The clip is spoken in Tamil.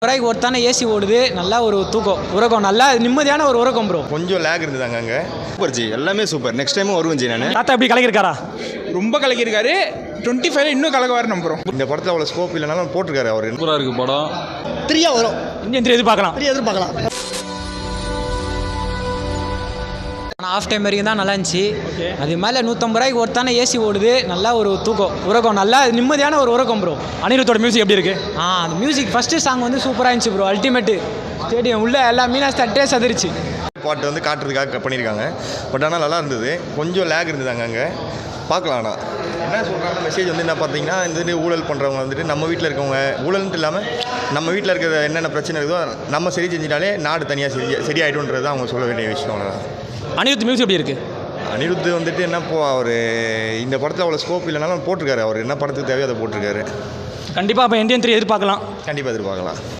வரைக்கும் ஒருத்தான ஏசி ஓடுது, நல்லா ஒரு தூக்கம் உறக்கம், நல்லா நிம்மதியான ஒரு உறக்கம் ப்ரோ. கொஞ்சம் லேக் இருந்ததாங்க அங்கே. சூப்பர் ஜி, எல்லாமே சூப்பர். நெக்ஸ்ட் டைமும் வருவேன் ஜி. நான் தாத்தா எப்படி கலக்கிருக்காரா? ரொம்ப கலக்கியிருக்காரு. 25 இன்னும் கலக்குவார் நம்புகிறோம். இந்த படத்தில் அவ்வளோ ஸ்கோப் இல்லைனாலும் போட்டிருக்காரு அவர். சூப்பராக இருக்குது படம். 3 வரும். இந்தியன் 3 எதிர்பார்க்கலாம். ஆனால் ஆஃப் டைம் வரைக்கும் தான் நல்லா இருந்துச்சு. அது மேலே 150 ரூபாய்க்கு ஒருத்தான ஏசி ஓடுது, நல்லா ஒரு தூக்கம் உறக்கம், நல்லா நிம்மதியான ஒரு உறக்கம் ப்ரோ. அனிருத்தோட மியூசிக் எப்படி இருக்கு? அந்த மியூசிக் ஃபஸ்ட்டு சாங் வந்து சூப்பராக இருந்துச்சு ப்ரோ. அல்டிமேட்டு ஸ்டேடியம் உள்ள எல்லா மீனாஸ் தட்டே சதிருச்சு. பாட்டு வந்து காட்டுறதுக்காக பண்ணியிருக்காங்க. பட் ஆனால் நல்லா இருந்தது. கொஞ்சம் லேக் இருந்ததாங்க அங்கே. பார்க்கலாம். ஆனால் என்ன சொல்கிறாங்க மெசேஜ் வந்து என்ன பார்த்தீங்கன்னா, இந்த ஊழல் பண்ணுறவங்க வந்துட்டு நம்ம வீட்டில் இருக்கவங்க ஊழல்ன்ட்டு இல்லாமல் நம்ம வீட்டில் இருக்கிற என்னென்ன பிரச்சனை இருக்குதோ நம்ம சரி செஞ்சிட்டாலே நாடு தனியாக சரியாயிடும்ன்றது தான் அவங்க சொல்ல வேண்டிய விஷயம். அவ்வளோதான். அனிருத் மியூசிக் எப்படி இருக்கு? அனிருத் வந்துட்டு என்ன அவர் இந்த படத்தில் அவ்வளோ ஸ்கோப் இல்லைனாலும் போட்டிருக்காரு. அவர் என்ன படத்துக்கு தேவையோ அதை போட்டிருக்காரு. கண்டிப்பாக அப்போ இந்தியன் 3 எதிர்பார்க்கலாம். கண்டிப்பாக எதிர்பார்க்கலாம்.